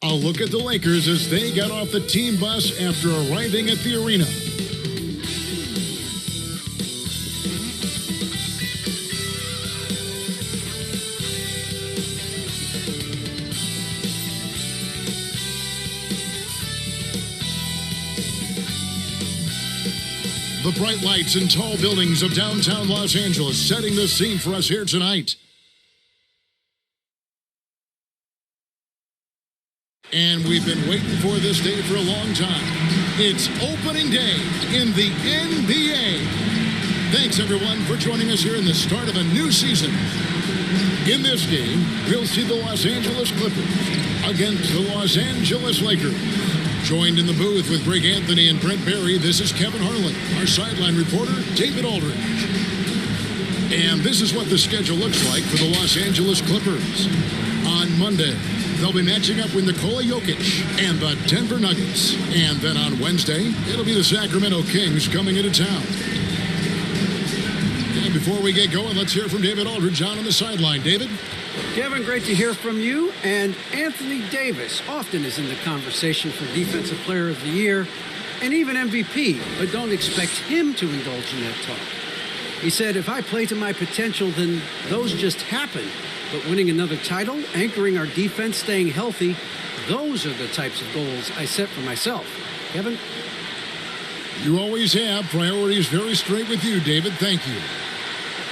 A look at the Lakers as they got off the team bus after arriving at the arena. The bright lights and tall buildings of downtown Los Angeles setting the scene for us here tonight. And we've been waiting for this day for a long time. It's opening day in the NBA. Thanks, everyone, for joining us here in the start of a new season. In this game, we'll see the Los Angeles Clippers against the Los Angeles Lakers. Joined in the booth with Greg Anthony and Brent Barry, this is Kevin Harlan, our sideline reporter, David Aldridge. And this is what the schedule looks like for the Los Angeles Clippers. On Monday, they'll be matching up with Nikola Jokic and the Denver Nuggets. And then on Wednesday, it'll be the Sacramento Kings coming into town. And before we get going, let's hear from David Aldridge on the sideline. David? Kevin, great to hear from you. And Anthony Davis often is in the conversation for Defensive Player of the Year and even MVP, but don't expect him to indulge in that talk. He said, if I play to my potential, then those just happen. But winning another title, anchoring our defense, staying healthy, those are the types of goals I set for myself. Kevin? You always have priorities very straight with you, David. Thank you.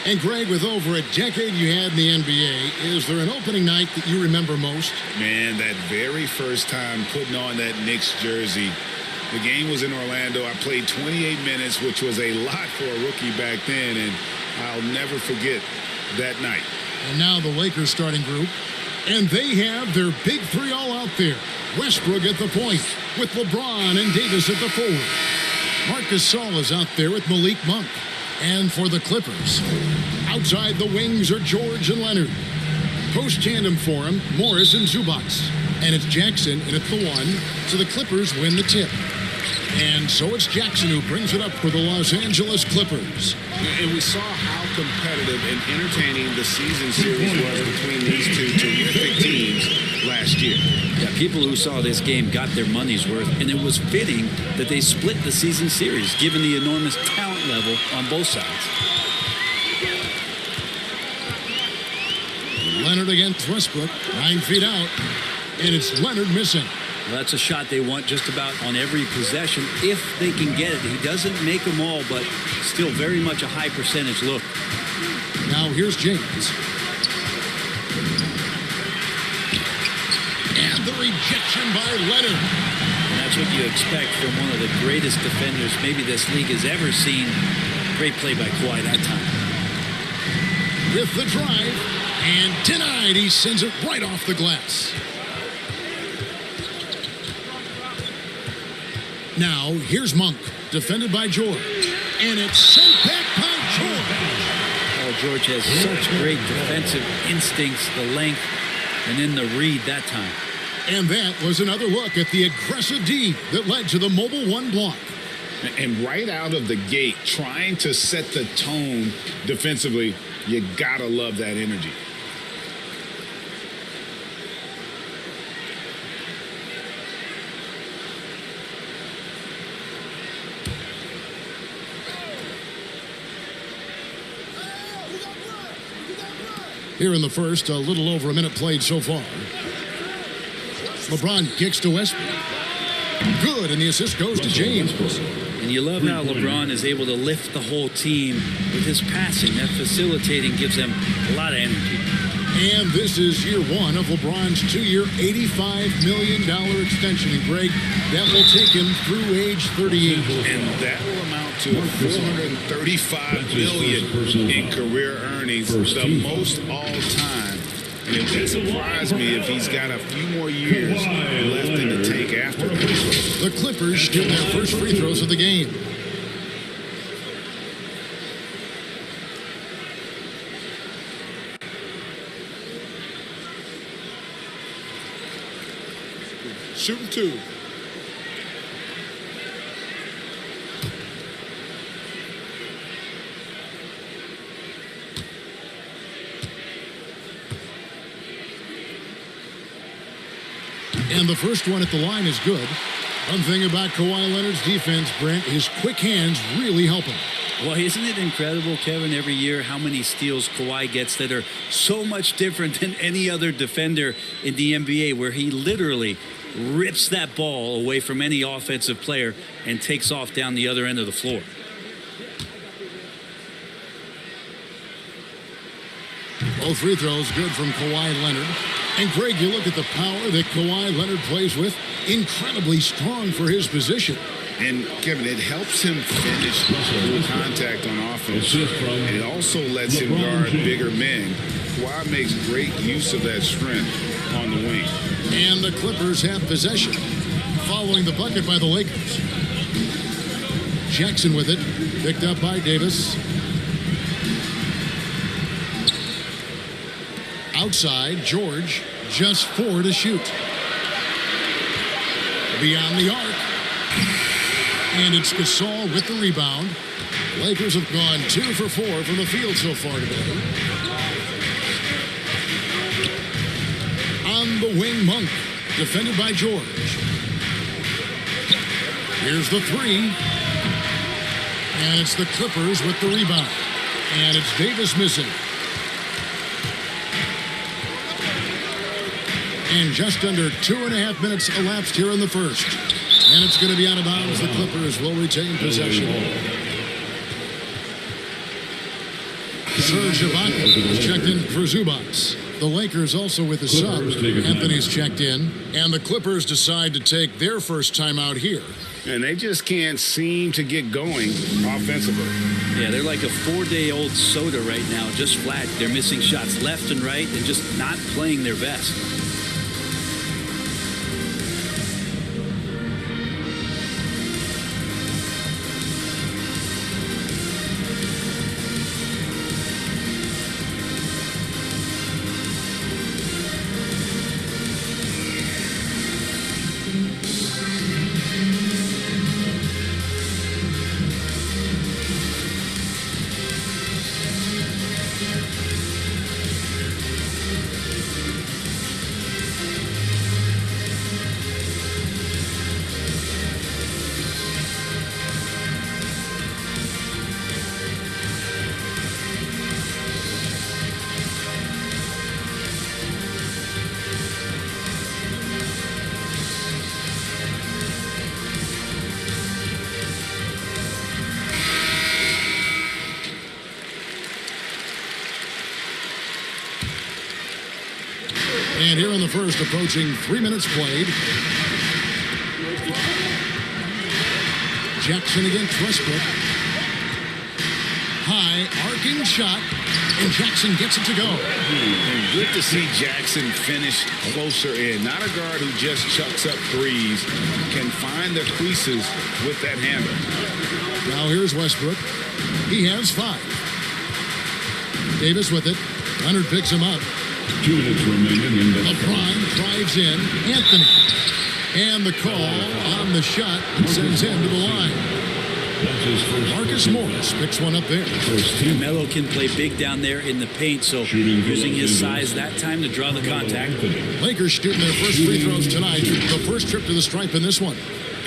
And Greg, with over a decade you had in the NBA, is there an opening night that you remember most? Man, that very first time putting on that Knicks jersey. The game was in Orlando. I played 28 minutes, which was a lot for a rookie back then, and I'll never forget that night. And now the Lakers starting group, and they have their big three all out there. Westbrook at the point with LeBron and Davis at the forward. Marc Gasol is out there with Malik Monk. And for the Clippers, outside the wings are George and Leonard. Post tandem for him, Morris and Zubac. And it's Jackson in at the one, so the Clippers win the tip. And so it's Jackson who brings it up for the Los Angeles Clippers. And we saw how competitive and entertaining the season series was between these two terrific teams last year. Yeah, people who saw this game got their money's worth, and it was fitting that they split the season series, given the enormous talent level on both sides. Leonard against Westbrook, 9 feet out, and it's Leonard missing. Well, that's a shot they want just about on every possession if they can get it. He doesn't make them all, but still very much a high percentage look. Now here's James. And the rejection by Leonard. And that's what you expect from one of the greatest defenders maybe this league has ever seen. Great play by Kawhi that time. With the drive, and denied. He sends it right off the glass. Now, here's Monk, defended by George. And it's sent back by George. Oh, George has such great defensive instincts, the length, and then the read that time. And that was another look at the aggressive D that led to the mobile one block. And right out of the gate, trying to set the tone defensively, you gotta love that energy. Here in the first, a little over a minute played so far. LeBron kicks to Westbrook. Good, and the assist goes to James. And you love how LeBron is able to lift the whole team with his passing. That facilitating gives them a lot of energy. And this is year one of LeBron's 2-year, $85 million extension. And Greg, that will take him through age 38. And that will amount to $435 million in career earnings, the most all time. And it wouldn't surprise me if he's got a few more years left in the tank after this. The Clippers get their first free throws of the game. Shooting two. And the first one at the line is good. One thing about Kawhi Leonard's defense, Brent, his quick hands really help him. Well, isn't it incredible, Kevin, every year how many steals Kawhi gets that are so much different than any other defender in the NBA, where he literally rips that ball away from any offensive player and takes off down the other end of the floor. Both free throws good from Kawhi Leonard. And Greg, you look at the power that Kawhi Leonard plays with, incredibly strong for his position. And, Kevin, it helps him finish through contact on offense. And it also lets him guard bigger men. Kawhi makes great use of that strength on the wing. And the Clippers have possession, following the bucket by the Lakers. Jackson with it, picked up by Davis. Outside, George, just 4 to shoot. Beyond the arc. And it's Gasol with the rebound. Lakers have gone 2 for 4 from the field so far today. On the wing, Monk, defended by George. Here's the 3. And it's the Clippers with the rebound. And it's Davis missing. And just under 2.5 minutes elapsed here in the first. And it's going to be out of bounds. The Clippers will retain possession. Serge Ibaka was checked in for Zubats. The Lakers also with a sub. Anthony's checked in. And the Clippers decide to take their first timeout here. And they just can't seem to get going offensively. Yeah, they're like a 4-day-old soda right now, just flat. They're missing shots left and right and just not playing their best. And here in the first, approaching 3 minutes played. Jackson against Westbrook. High, arcing shot, and Jackson gets it to go. And good to see Jackson finish closer in. Not a guard who just chucks up threes. Can find the creases with that handle. Now here's Westbrook. He has 5. Davis with it. Leonard picks him up. 2 minutes remaining in the LeBron drives in. Anthony. And the call on the shot sends him to the line. Marcus Morris picks one up there. Melo can play big down there in the paint, so using his size that time to draw the contact. Lakers shooting their first free throws tonight. The first trip to the stripe in this one.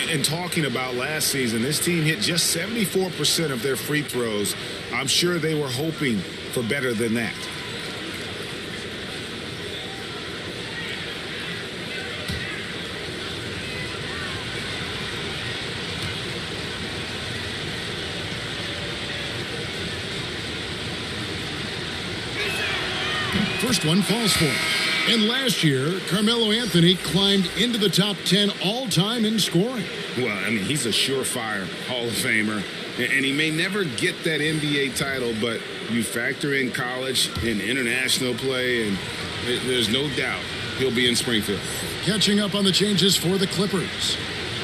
And talking about last season, this team hit just 74% of their free throws. I'm sure they were hoping for better than that. First one falls for him. And last year, Carmelo Anthony climbed into the top 10 all-time in scoring. Well, I mean, he's a surefire Hall of Famer. And he may never get that NBA title, but you factor in college and international play, and there's no doubt he'll be in Springfield. Catching up on the changes for the Clippers.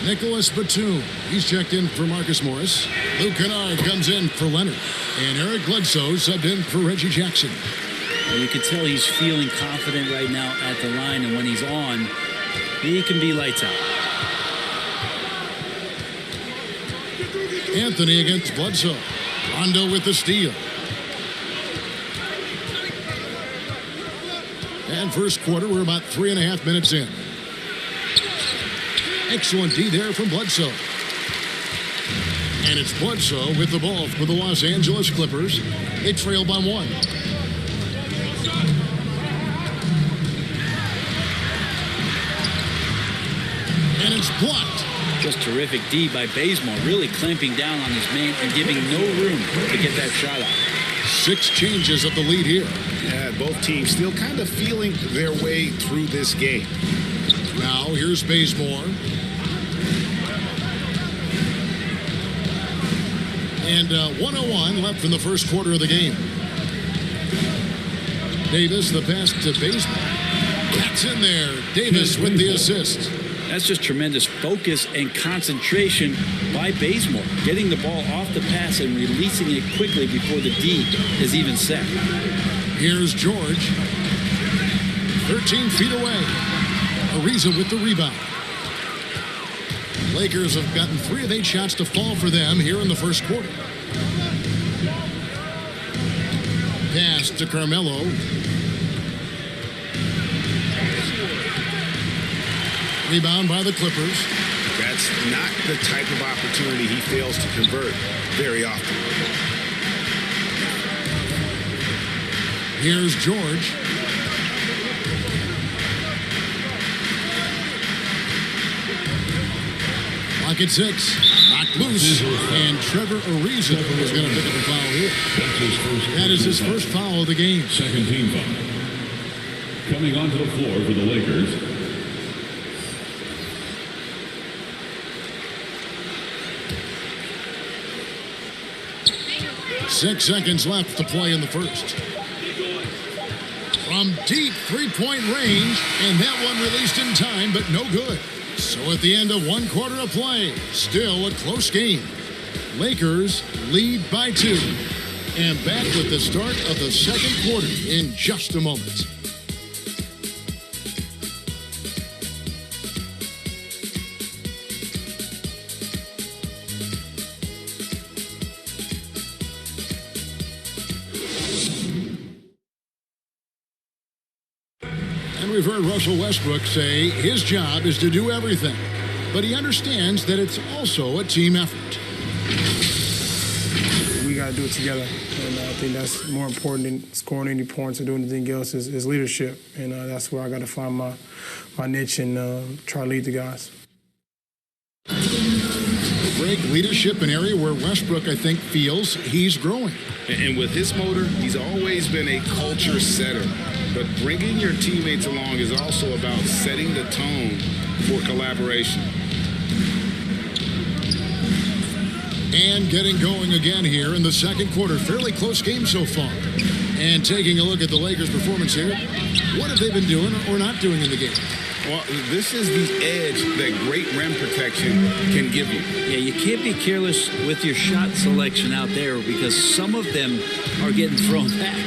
Nicholas Batum, he's checked in for Marcus Morris. Luke Kennard comes in for Leonard. And Eric Bledsoe subbed in for Reggie Jackson. And you can tell he's feeling confident right now at the line, and when he's on, he can be lights out. Anthony against Bledsoe. Rondo with the steal. And first quarter, we're about 3.5 minutes in. Excellent D there from Bledsoe. And it's Bledsoe with the ball for the Los Angeles Clippers. They trail by 1. And it's blocked. Just terrific D by Bazemore, really clamping down on his man and giving no room to get that shot out. 6 changes of the lead here. Yeah, both teams still kind of feeling their way through this game. Now here's Bazemore. And 1:01 left in the first quarter of the game. Davis, the pass to Bazemore. That's in there. Davis with the assist. That's just tremendous focus and concentration by Bazemore, getting the ball off the pass and releasing it quickly before the D is even set. Here's George. 13 feet away. Ariza with the rebound. Lakers have gotten 3 of 8 shots to fall for them here in the first quarter. Pass to Carmelo. Rebound by the Clippers. That's not the type of opportunity he fails to convert very often. Here's George. Lock at 6. Knocked loose. And Trevor Ariza is going to pick up a foul here. That is his first foul of the game. Second team foul. Coming onto the floor for the Lakers. 6 seconds left to play in the first. From deep three-point range, and that one released in time, but no good. So at the end of 1 quarter of play, still a close game. Lakers lead by 2. And back with the start of the second quarter in just a moment. We've heard Russell Westbrook say his job is to do everything, but he understands that it's also a team effort. We got to do it together, and I think that's more important than scoring any points or doing anything else is leadership, and that's where I got to find my niche and try to lead the guys. Break leadership, an area where Westbrook, I think, feels he's growing. And with his motor, he's always been a culture setter. But bringing your teammates along is also about setting the tone for collaboration. And getting going again here in the second quarter. Fairly close game so far. And taking a look at the Lakers' performance here, what have they been doing or not doing in the game? Well, this is the edge that great rim protection can give you. Yeah, you can't be careless with your shot selection out there because some of them are getting thrown back.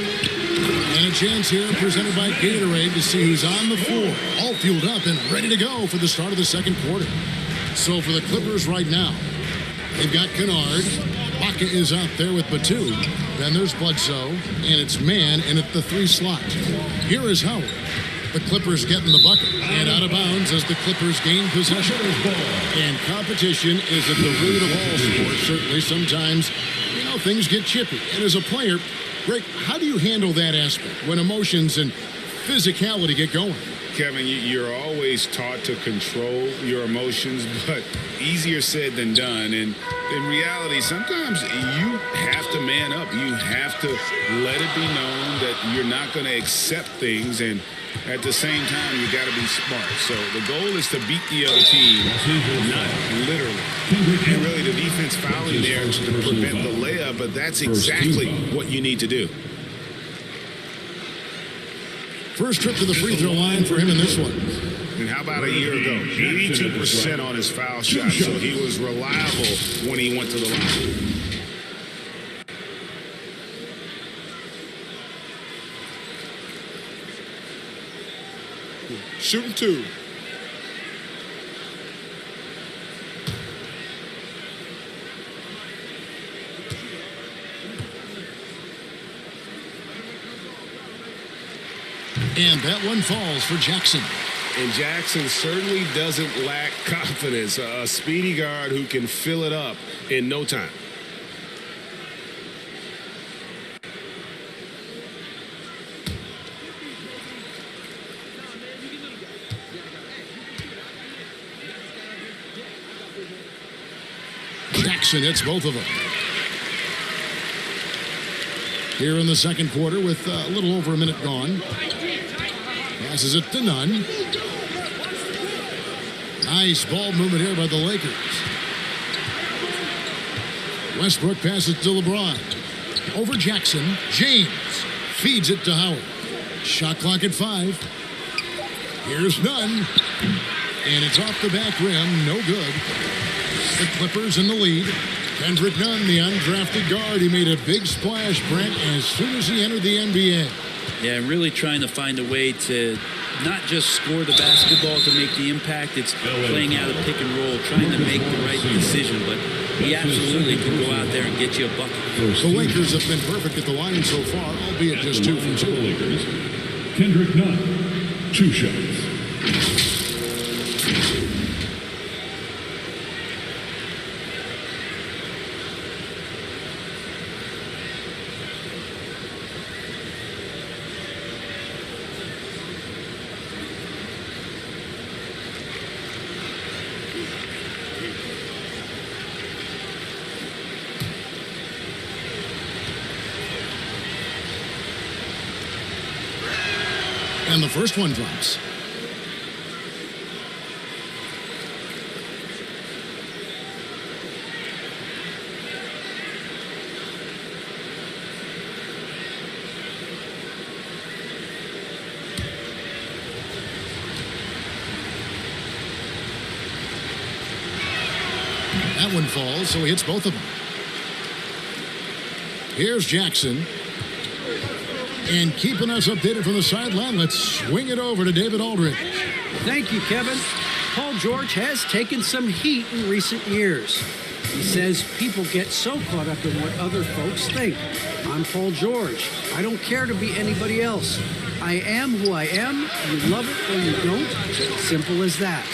And a chance here presented by Gatorade to see who's on the floor. All fueled up and ready to go for the start of the second quarter. So for the Clippers right now, they've got Kennard. Baca is out there with Batum. Then there's Bledsoe. And it's Mann in at the 3 slot. Here is Howard. The Clippers getting the bucket. And out of bounds as the Clippers gain possession. And competition is at the root of all sports. Certainly sometimes, things get chippy. And as a player, Greg, how do you handle that aspect when emotions and physicality get going? Kevin, you're always taught to control your emotions, but easier said than done. And in reality, sometimes you have to man up. You have to let it be known that you're not going to accept things. And at the same time, you got to be smart. So the goal is to beat the other team, not literally. And really, the defense fouling there to prevent the layup, but that's exactly what you need to do. First trip to the free throw line for him in this one. And how about a year ago? 82% on his foul shot, so he was reliable when he went to the line. Shooting 2. And that one falls for Jackson. And Jackson certainly doesn't lack confidence. A speedy guard who can fill it up in no time. Jackson hits both of them. Here in the second quarter with a little over a minute gone. Passes it to Nunn. Nice ball movement here by the Lakers. Westbrook passes to LeBron. Over Jackson. James feeds it to Howard. Shot clock at 5. Here's Nunn. And it's off the back rim. No good. The Clippers in the lead. Kendrick Nunn, the undrafted guard, he made a big splash, Brent, as soon as he entered the NBA. Yeah, really trying to find a way to not just score the basketball to make the impact. It's playing out a pick and roll, trying to make the right decision. But he absolutely can go out there and get you a bucket. The Lakers have been perfect at the line so far, albeit just 2 for 2. Kendrick Nunn, 2 shots. And the first one drops. That one falls, so he hits both of them. Here's Jackson. And keeping us updated from the sideline, let's swing it over to David Aldridge. Thank you, Kevin. Paul George has taken some heat in recent years. He says people get so caught up in what other folks think. I'm Paul George. I don't care to be anybody else. I am who I am. You love it or you don't. Simple as that.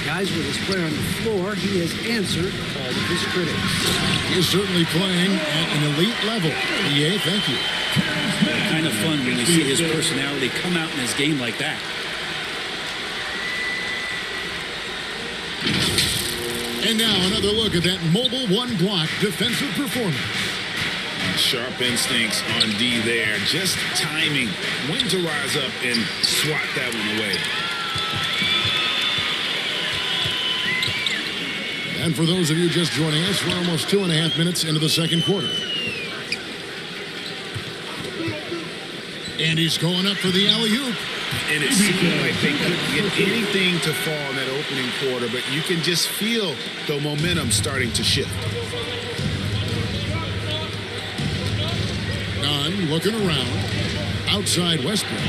Guys, with his player on the floor, he has answered all of his critics. He's certainly playing at an elite level. EA, thank you. Kind of fun when you see his personality come out in his game like that. And now another look at that mobile one-block defensive performance. Sharp instincts on D there. Just timing when to rise up and swat that one away. And for those of you just joining us, we're almost 2.5 minutes into the second quarter. And he's going up for the alley-oop. And it seemed like they couldn't get anything to fall in that opening quarter, but you can just feel the momentum starting to shift. Nunn looking around. Outside Westbrook.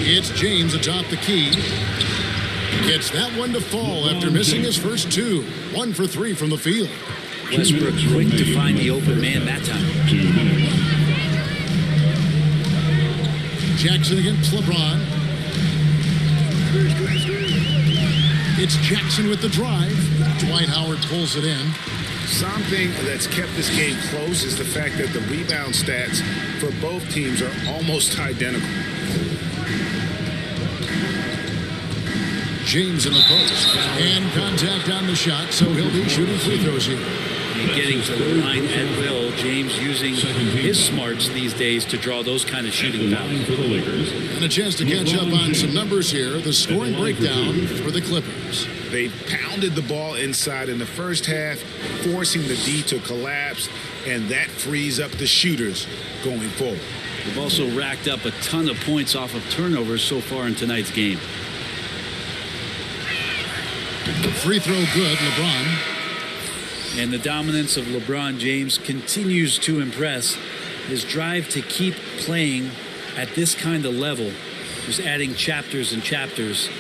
It's James atop the key. Gets that one to fall after missing his first 2. 1 for 3 from the field. Westbrook quick to find the open man that time. Jackson against LeBron. It's Jackson with the drive. Dwight Howard pulls it in. Something that's kept this game close is the fact that the rebound stats for both teams are almost identical. James in the post. And contact on the shot, so he'll be shooting free throws here. And getting to the line at will. James using his smarts these days to draw those kind of shooting fouls. And a chance to catch up on some numbers here. The scoring breakdown for the Clippers. They pounded the ball inside in the first half, forcing the D to collapse, and that frees up the shooters going forward. They've also racked up a ton of points off of turnovers so far in tonight's game. Free throw good, LeBron. And the dominance of LeBron James continues to impress. His drive to keep playing at this kind of level is adding chapters and chapters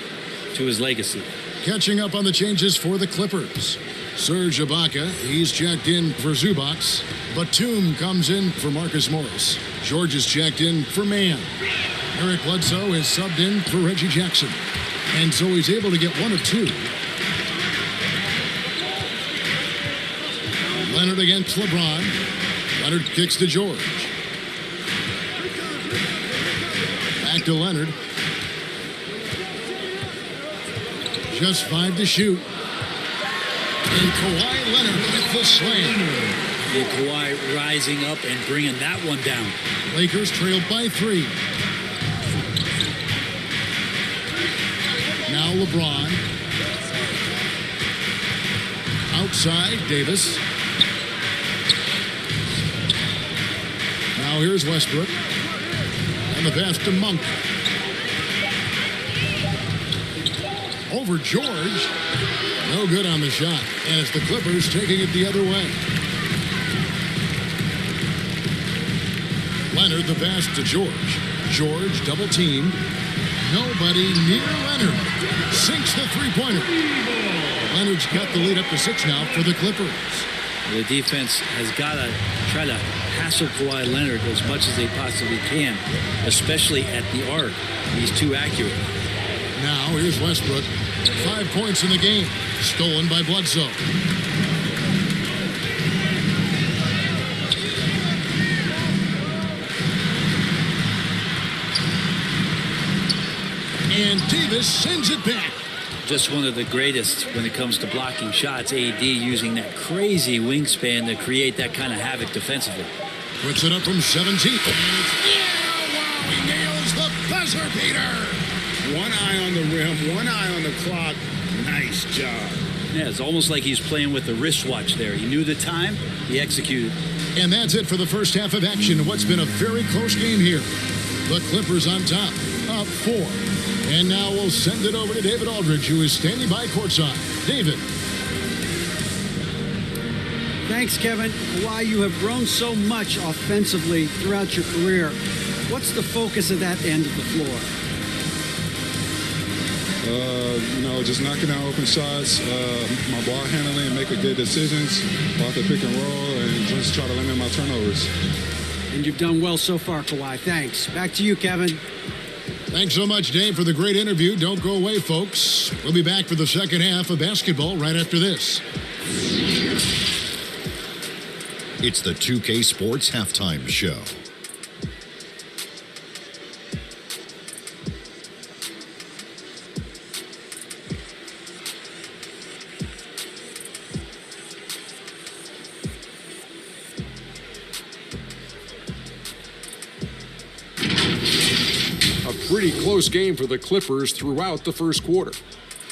to his legacy. Catching up on the changes for the Clippers. Serge Ibaka, he's checked in for Zubac. Batum comes in for Marcus Morris. George is checked in for Mann. Eric Bledsoe is subbed in for Reggie Jackson. And so he's able to get 1 of 2. Leonard against LeBron. Leonard kicks to George. Back to Leonard. Just 5 to shoot. And Kawhi Leonard with the slam. And Kawhi rising up and bringing that one down. Lakers trailed by 3. Now LeBron. Outside, Davis. Now here's Westbrook. And the pass to Monk. Over George. No good on the shot. And it's the Clippers taking it the other way. Leonard, the pass to George. George double teamed. Nobody near Leonard. Sinks the three-pointer. Leonard's got the lead up to 6 now for the Clippers. The defense has got to try to hassle Kawhi Leonard as much as they possibly can, especially at the arc. He's too accurate. Now here's Westbrook. 5 points in the game. Stolen by Bledsoe. And Davis sends it back. Just one of the greatest when it comes to blocking shots. AD using that crazy wingspan to create that kind of havoc defensively. Puts it up from 17. And wow, he nails the buzzer beater. One eye on the rim, one eye on the clock. Nice job. Yeah, it's almost like he's playing with the wristwatch there. He knew the time, he executed. And that's it for the first half of action in what's been a very close game here. The Clippers on top, up 4. And now we'll send it over to David Aldridge, who is standing by courtside. David. Thanks, Kevin. Kawhi, you have grown so much offensively throughout your career. What's the focus of that end of the floor? Just knocking down open shots, my ball handling, making good decisions off the pick and roll, and just try to limit my turnovers. And you've done well so far, Kawhi. Thanks. Back to you, Kevin. Thanks so much, Dave, for the great interview. Don't go away, folks. We'll be back for the second half of basketball right after this. It's the 2K Sports Halftime Show. Pretty close game for the Clippers throughout the first quarter.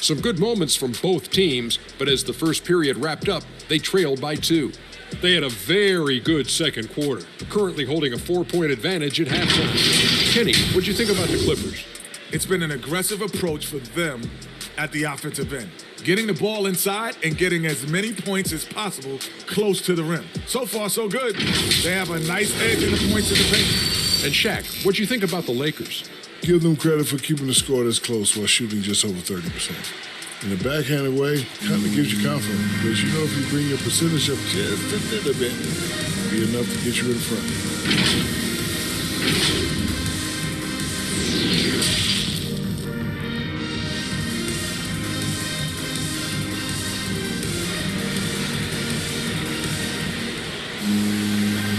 Some good moments from both teams, but as the first period wrapped up, they trailed by 2. They had a very good second quarter, currently holding a 4-point advantage at halftime. Kenny, what'd you think about the Clippers? It's been an aggressive approach for them at the offensive end, getting the ball inside and getting as many points as possible close to the rim. So far, so good. They have a nice edge in the points in the paint. And Shaq, what'd you think about the Lakers? Give them credit for keeping the score this close while shooting just over 30%. In a backhanded way, kind of gives you confidence because you know if you bring your percentage up just a little bit, it'll be enough to get you in front.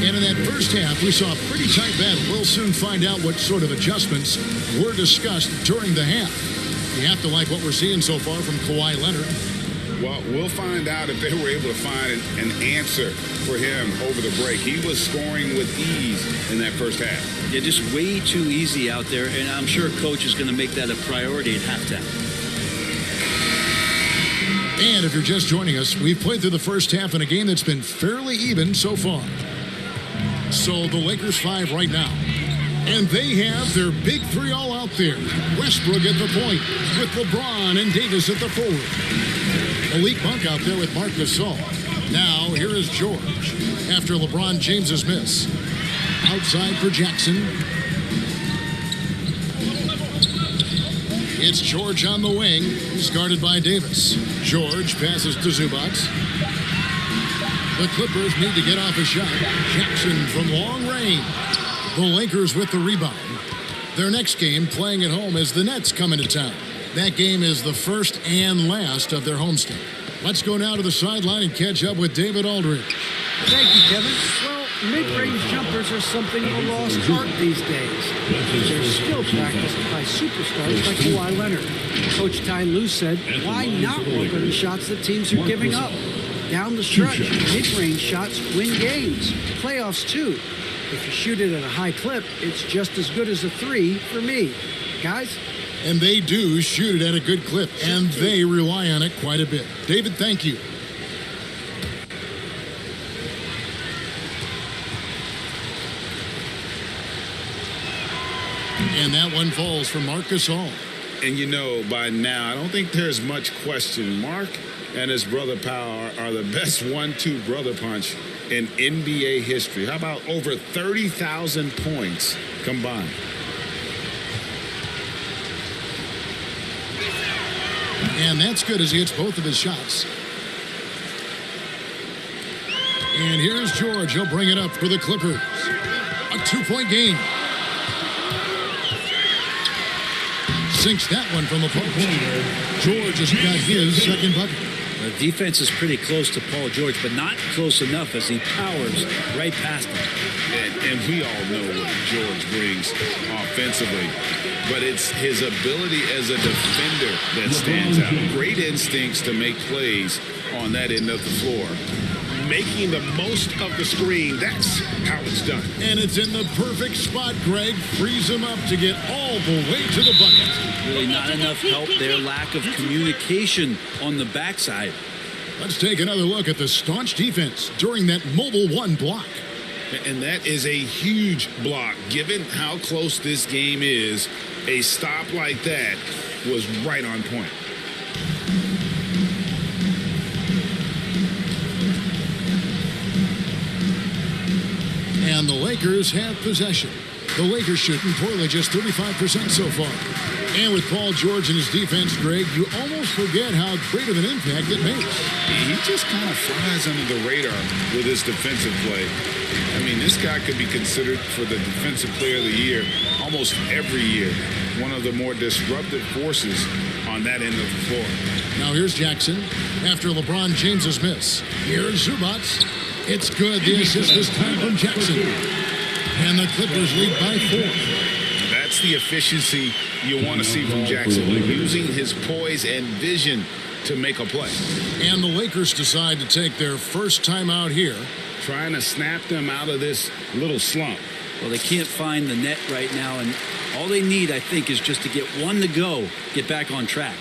And in that first half, we saw a pretty tight battle. We'll soon find out what sort of adjustments were discussed during the half. You have to like what we're seeing so far from Kawhi Leonard. Well, we'll find out if they were able to find an answer for him over the break. He was scoring with ease in that first half. Yeah, just way too easy out there, and I'm sure Coach is going to make that a priority at halftime. And if you're just joining us, we've played through the first half in a game that's been fairly even so far. So the Lakers 5 right now. And they have their big 3 all out there. Westbrook at the point with LeBron and Davis at the forward. Elite bunk out there with Marc Gasol. Now here is George after LeBron James's miss. Outside for Jackson. It's George on the wing. He's guarded by Davis. George passes to Zubac. The Clippers need to get off a shot. Jackson from long range. The Lakers with the rebound. Their next game, playing at home, as the Nets come into town. That game is the first and last of their homestand. Let's go now to the sideline and catch up with David Aldridge. Thank you, Kevin. Well, mid-range jumpers are something of a lost art these days. They're still practiced by superstars like Kawhi Leonard. Coach Ty Lue said, why not work on the shots that teams are giving up? Down the stretch, mid-range shots win games. Playoffs, too. If you shoot it at a high clip, it's just as good as a three for me. Guys? And they do shoot it at a good clip, and they rely on it quite a bit. David, thank you. And that one falls for Marc Gasol. And you know, by now, I don't think there's much question. Mark and his brother Powell are the best 1-2 brother punch in NBA history. How about over 30,000 points combined? And that's good as he hits both of his shots. And here's George. He'll bring it up for the Clippers. A 2-point game. Sinks that one from the post. George has got his second bucket. The defense is pretty close to Paul George, but not close enough as he powers right past him. And we all know what George brings offensively, but it's his ability as a defender that stands out. Great instincts to make plays on that end of the floor. Making the most of the screen, that's how it's done. And it's in the perfect spot, Greg. Frees him up to get all the way to the bucket. Really not enough help there. Lack of communication on the backside. Let's take another look at the staunch defense during that mobile one block. And that is a huge block. Given how close this game is, a stop like that was right on point. And the Lakers have possession. The Lakers shooting poorly, just 35% so far. And with Paul George and his defense, Greg, you almost forget how great of an impact it makes. He just kind of flies under the radar with his defensive play. I mean, this guy could be considered for the Defensive Player of the Year almost every year. One of the more disruptive forces on that end of the floor. Now here's Jackson after LeBron James's miss. Here's Zubac. It's good. The assist this time from Jackson. And the Clippers lead by 4. That's the efficiency you want to see from Jackson, using his poise and vision to make a play. And the Lakers decide to take their first time out here. Trying to snap them out of this little slump. Well, they can't find the net right now, and all they need, I think, is just to get one to go, get back on track.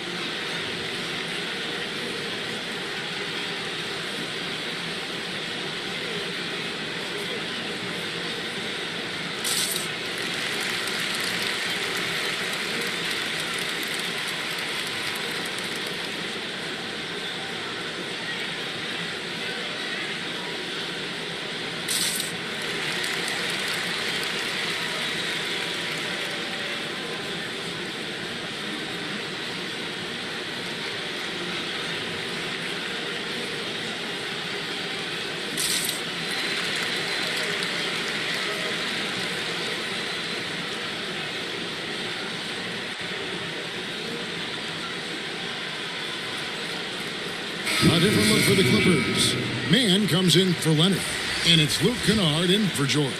A different look for the Clippers. Man comes in for Leonard. And it's Luke Kennard in for George.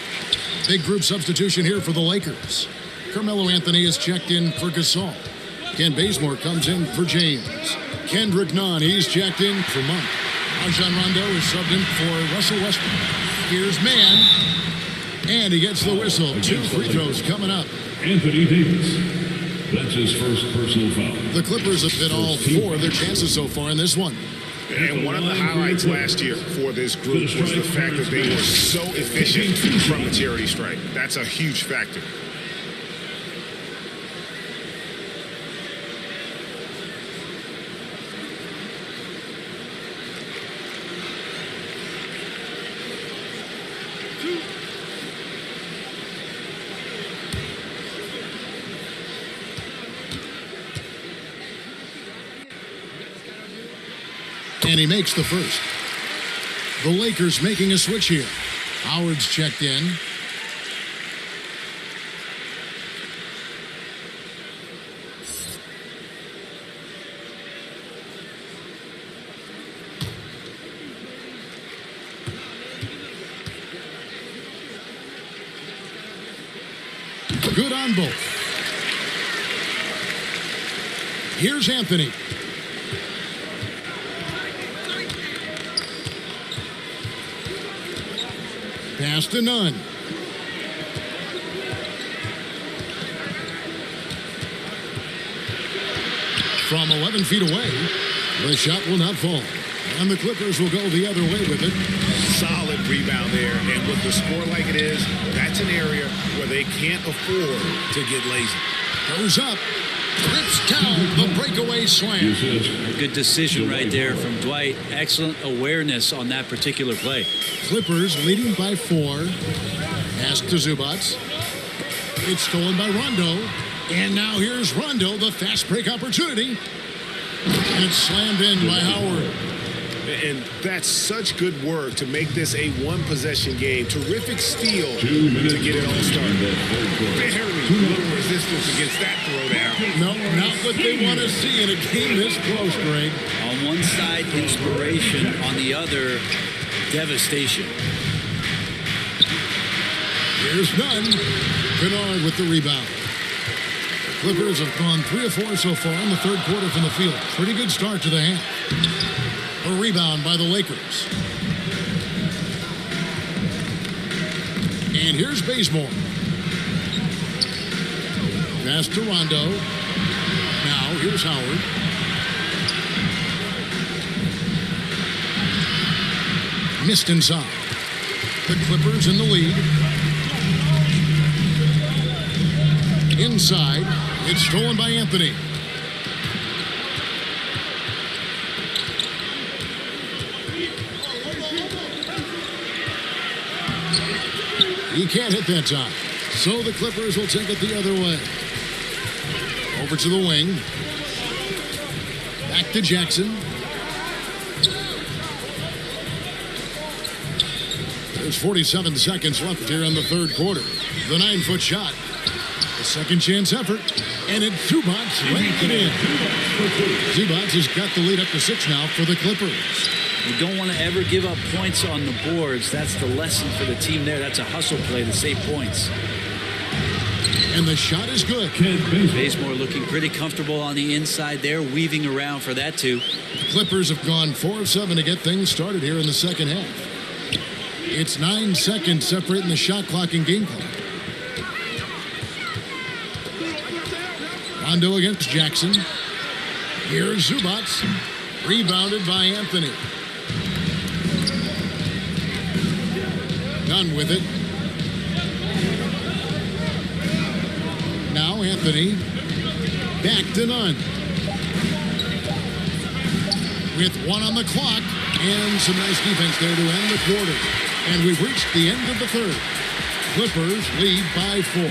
Big group substitution here for the Lakers. Carmelo Anthony is checked in for Gasol. Ken Bazemore comes in for James. Kendrick Nunn, he's checked in for Monk. Rajon Rondo is subbed in for Russell Westbrook. Here's Man. And he gets the whistle. 2 free throws coming up. Anthony Davis. That's his first personal foul. The Clippers have hit all 4 of their chances so far in this one. And one of the highlights last year for this group was the fact that they were so efficient from the charity stripe. That's a huge factor. And he makes the first. The Lakers making a switch here. Howard's checked in. Good on both. Here's Anthony. Pass to Nunn. From 11 feet away, the shot will not fall. And the Clippers will go the other way with it. Solid rebound there. And with the score like it is, that's an area where they can't afford to get lazy. Goes up. Rips down the breakaway slam. A good decision right there from Dwight. Excellent awareness on that particular play. Clippers leading by 4. Pass to Zubats. It's stolen by Rondo. And now here's Rondo, the fast break opportunity. And it's slammed in by Howard. And that's such good work to make this a one-possession game. Terrific steal to get it all started. Very little resistance against that throwdown. No, not what they want to see in a game this close, Greg. On one side, inspiration. On the other, devastation. Here's Nunn. Kennard with the rebound. The Clippers have gone 3 of 4 so far in the third quarter from the field. Pretty good start to the half. A rebound by the Lakers. And here's Bazemore. Pass to Rondo. Now here's Howard. Missed inside. The Clippers in the lead. Inside. It's stolen by Anthony. He can't hit that time. So the Clippers will take it the other way. Over to the wing. Back to Jackson. There's 47 seconds left here in the third quarter. The 9-foot shot. A second chance effort. And it's Zubats laying it in. Zubats has got the lead up to 6 now for the Clippers. You don't want to ever give up points on the boards. That's the lesson for the team there. That's a hustle play to save points. And the shot is good. Bazemore looking pretty comfortable on the inside there, weaving around for that too. The Clippers have gone 4 of 7 to get things started here in the second half. It's 9 seconds separating the shot clock and game clock. Rondo against Jackson. Here's Zubats. Rebounded by Anthony. Nunn with it. Now Anthony. Back to Nunn. With 1 on the clock. And some nice defense there to end the quarter. And we've reached the end of the third. Clippers lead by 4.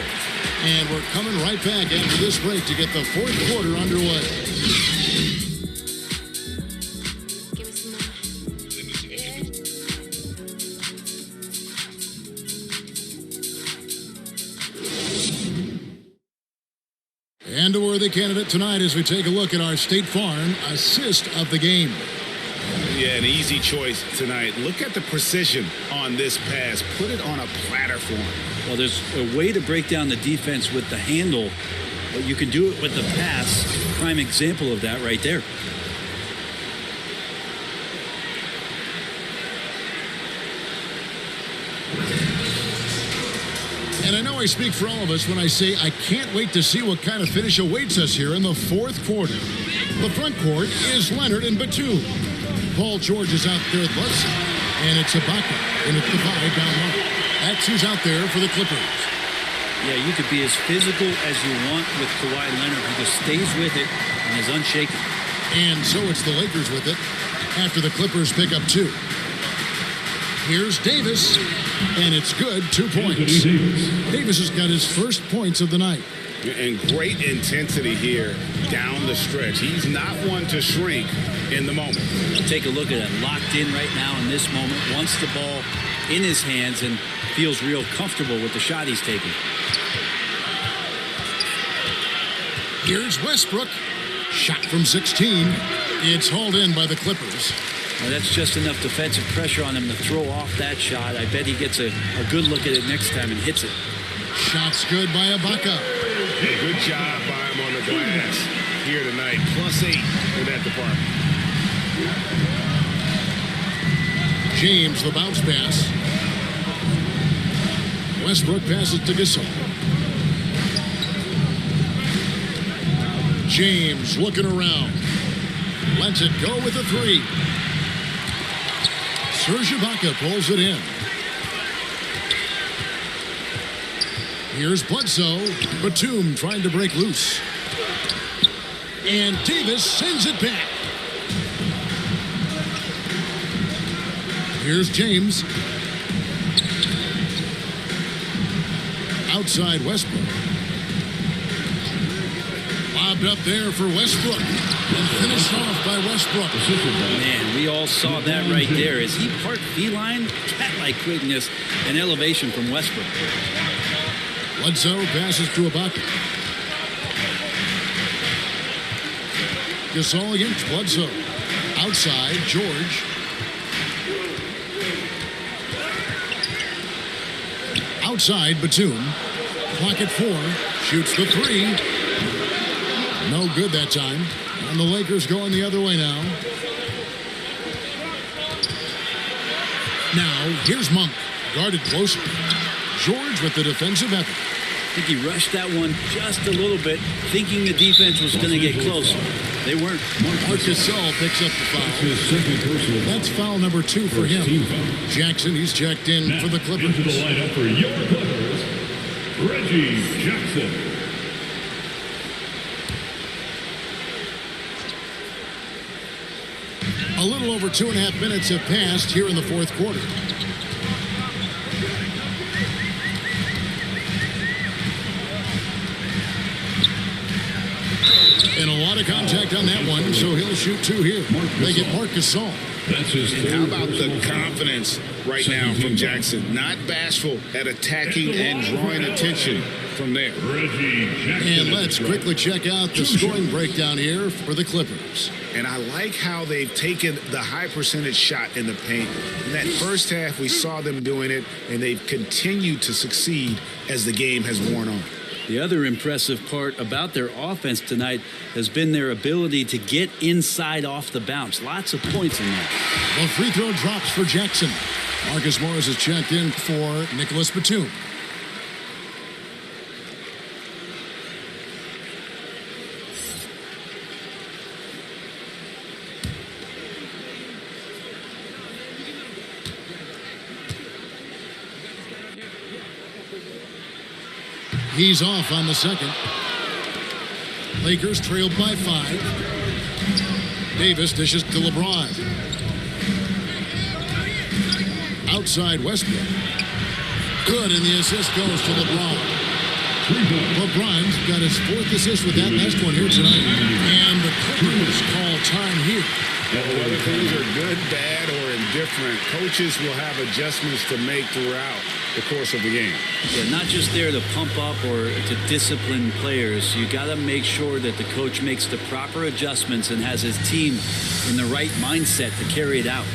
And we're coming right back after this break to get the fourth quarter underway. And a worthy candidate tonight as we take a look at our State Farm assist of the game. Yeah, an easy choice tonight. Look at the precision on this pass. Put it on a platter for him. Well, there's a way to break down the defense with the handle, but you can do it with the pass. Prime example of that right there. And I know I speak for all of us when I say I can't wait to see what kind of finish awaits us here in the fourth quarter. The front court is Leonard and Batum. Paul George is out there at left side, and it's Ibaka, and it's the 5 down low. That's who's out there for the Clippers. Yeah, you could be as physical as you want with Kawhi Leonard. He just stays with it and is unshaken. And so it's the Lakers with it after the Clippers pick up 2. Here's Davis, and it's good, 2 points. Davis has got his first points of the night. And great intensity here down the stretch. He's not one to shrink in the moment. Take a look at it. Locked in right now in this moment. Wants the ball in his hands and feels real comfortable with the shot he's taking. Here's Westbrook. Shot from 16. It's hauled in by the Clippers. Now that's just enough defensive pressure on him to throw off that shot. I bet he gets a good look at it next time and hits it. Shots good by Ibaka. Hey, good job by him on the glass here tonight. +8 in that department. James, the bounce pass. Westbrook passes to Gasol. James looking around. Lets it go with a three. Serge Ibaka pulls it in. Here's Bledsoe. Batum trying to break loose. And Davis sends it back. Here's James. Outside Westbrook. Lobbed up there for Westbrook. And finished off by Westbrook. Man, we all saw that right there. As he part feline, cat-like quickness and elevation from Westbrook. Bledsoe passes to Ibaka. Gasol against Bledsoe. Outside, George. Outside, Batum. Clock at 4. Shoots the three. No good that time. And the Lakers going the other way now. Now, here's Monk. Guarded closely. George with the defensive effort. I think he rushed that one just a little bit, thinking the defense was going to get close. They weren't. Marc Gasol picks up the foul. That's foul number 2 for him. Jackson, he's checked in now, for the Clippers. Into the lineup for your Clippers, Reggie Jackson. A little over 2.5 minutes have passed here in the fourth quarter. And a lot of contact on that one, so he'll shoot 2 here. They get Marc Gasol. That's his third. How about the confidence right now from Jackson? Not bashful at attacking and drawing attention from there. And let's quickly check out the scoring breakdown here for the Clippers. And I like how they've taken the high percentage shot in the paint. In that first half, we saw them doing it, and they've continued to succeed as the game has worn on. The other impressive part about their offense tonight has been their ability to get inside off the bounce. Lots of points in that. The free throw drops for Jackson. Marcus Morris is checked in for Nicholas Batum. He's off on the second. Lakers trailed by 5. Davis dishes to LeBron. Outside Westbrook. Good, and the assist goes to LeBron. LeBron's got his 4th assist with that last one here tonight. And the Clippers call time here. Whether things are good, bad, or indifferent, coaches will have adjustments to make throughout the course of the game. Yeah, not just there to pump up or to discipline players. You got to make sure that the coach makes the proper adjustments and has his team in the right mindset to carry it out.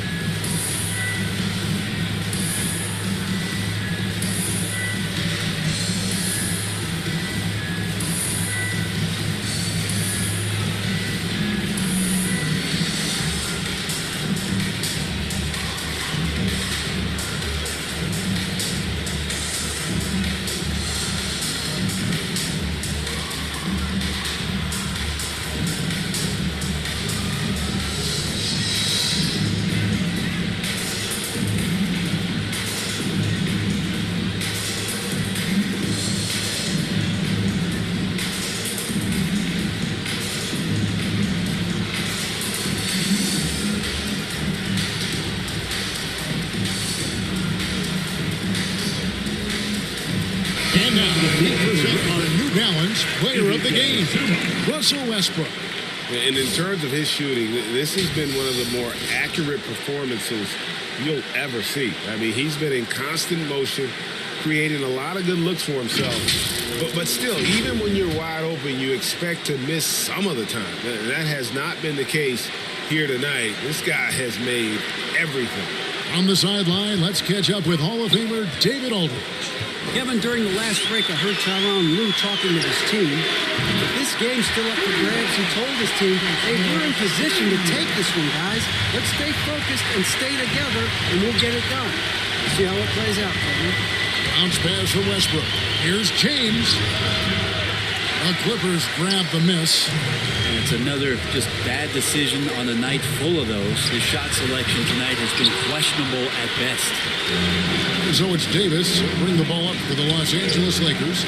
And now we present our New Balance Player of the Game, Russell Westbrook. And in terms of his shooting, this has been one of the more accurate performances you'll ever see. I mean, he's been in constant motion, creating a lot of good looks for himself. But still, even when you're wide open, you expect to miss some of the time. That has not been the case here tonight. This guy has made everything. On the sideline, let's catch up with Hall of Famer David Aldridge. Kevin, during the last break, I heard Tyronn Lue talking with his team. This game's still up for grabs. He told his team, hey, we're in position to take this one, guys. Let's stay focused and stay together, and we'll get it done. We'll see how it plays out, Kevin. Bounce pass for Westbrook. Here's James. The Clippers grab the miss. And it's another just bad decision on a night full of those. His shot selection tonight has been questionable at best. So it's Davis bring the ball up for the Los Angeles Lakers,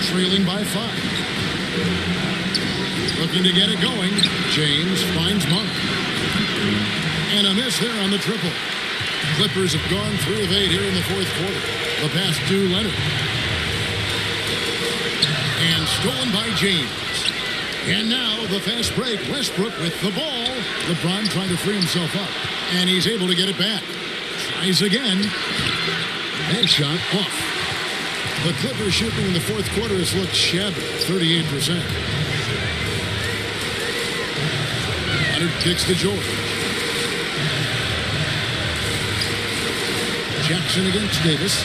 trailing by 5. Looking to get it going. James finds Monk. And a miss there on the triple. Clippers have gone 3 of 8 here in the fourth quarter. The pass to Leonard. And stolen by James. And now the fast break. Westbrook with the ball. LeBron trying to free himself up. And he's able to get it back. Tries again. That shot off. The Clippers shooting in the fourth quarter has looked shabby. 38%. Leonard kicks to George. Jackson against Davis.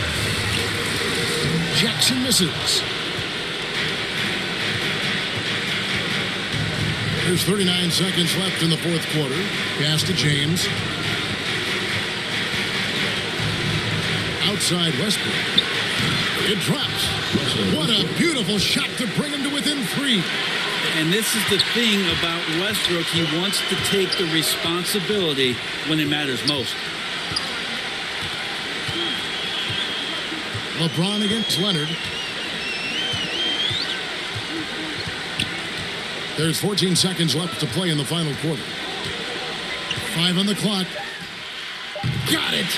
Jackson misses. There's 39 seconds left in the fourth quarter. Pass to James. Outside Westbrook. It drops. What a beautiful shot to bring him to within 3. And this is the thing about Westbrook. He wants to take the responsibility when it matters most. LeBron against Leonard. There's 14 seconds left to play in the final quarter. 5 on the clock. Got it.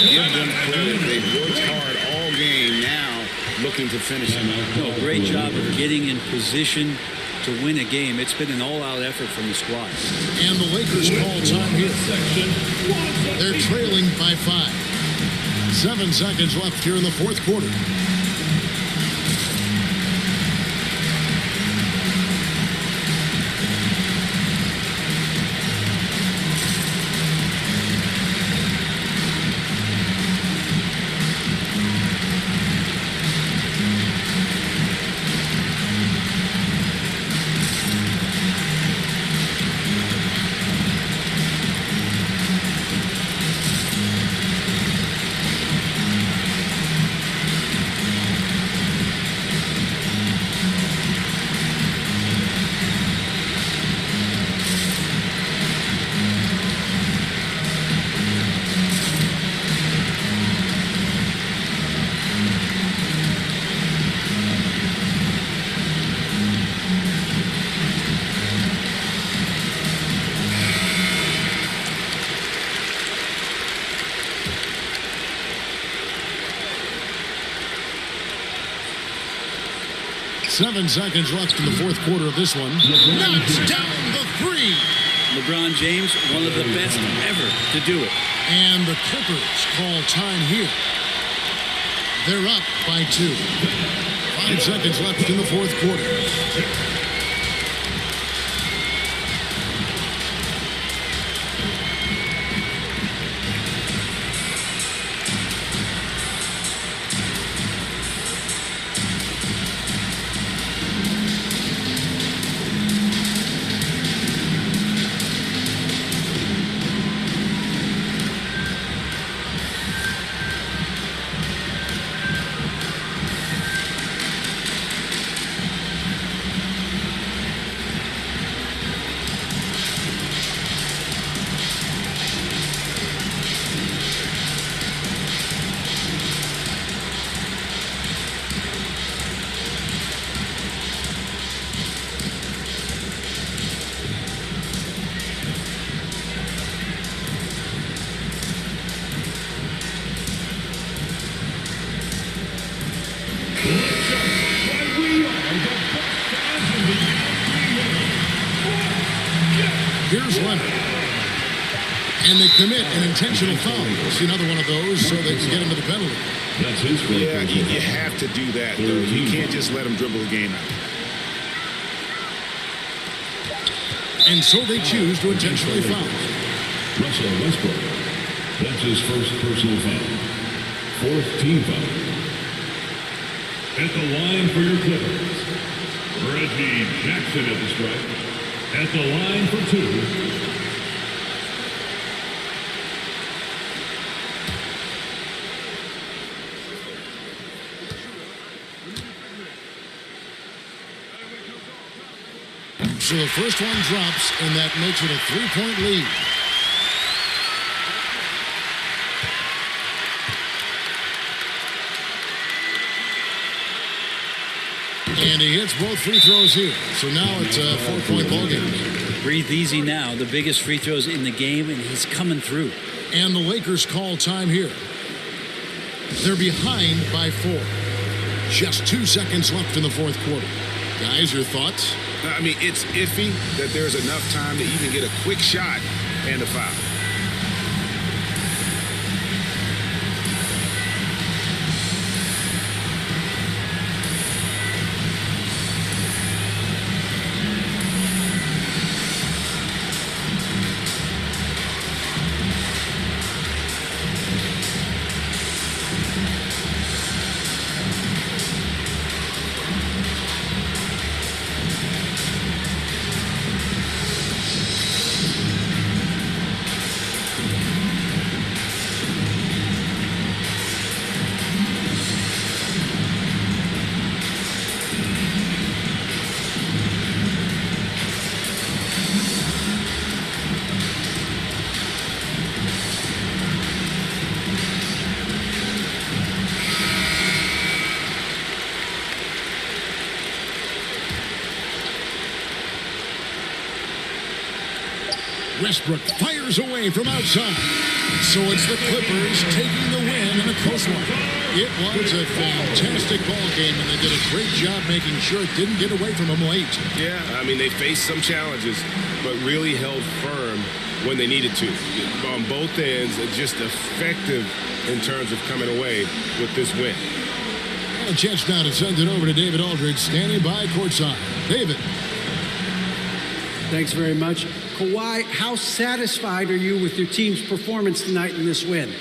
Give them credit. They've worked hard all game now, looking to finish it. No, great job of getting in position to win a game. It's been an all-out effort from the squad. And the Lakers call time here. They're trailing by 5. 7 seconds left here in the fourth quarter. Seven seconds left in the fourth quarter of this one. Knocks down the 3. LeBron James, one of the best ever to do it. And the Clippers call time here. They're up by 2. 5 seconds left in the fourth quarter. Here's Leonard. And they commit an intentional foul. See another one of those so they can get into the penalty. That's his first. Yeah, you have to do that, though. You can't just let them dribble the game out. And so they choose to intentionally foul. Russell Westbrook. That's his first personal foul. 4th team foul. At the line for your Clippers, Reggie Jackson at the strike. At the line for 2, so the first one drops, and that makes it a 3-point lead. And he hits both free throws here. So now it's a 4-point ball game. Breathe easy now. The biggest free throws in the game, and he's coming through. And the Lakers call time here. They're behind by 4. Just 2 seconds left in the fourth quarter. Guys, your thoughts? I mean, it's iffy that there's enough time to even get a quick shot and a foul. Westbrook fires away from outside. So it's the Clippers taking the win in a close one. It was a fantastic ball game, and they did a great job making sure it didn't get away from them late. Yeah, I mean, they faced some challenges, but really held firm when they needed to. On both ends, just effective in terms of coming away with this win. A chance now to send it over to David Aldridge, standing by courtside. David. Thanks very much. Kawhi, how satisfied are you with your team's performance tonight in this win?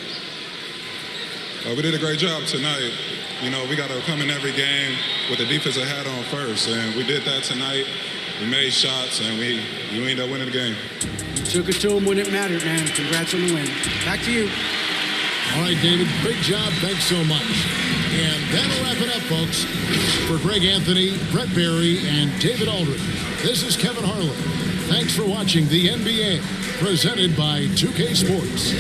We did a great job tonight. You know, we got to come in every game with the defensive hat on first, and we did that tonight. We made shots, and we ended up winning the game. You took it to them when it mattered, man. Congrats on the win. Back to you. All right, David, great job. Thanks so much. And that'll wrap it up, folks. For Greg Anthony, Brett Barry, and David Aldridge, this is Kevin Harlan. Thanks for watching the NBA, presented by 2K Sports.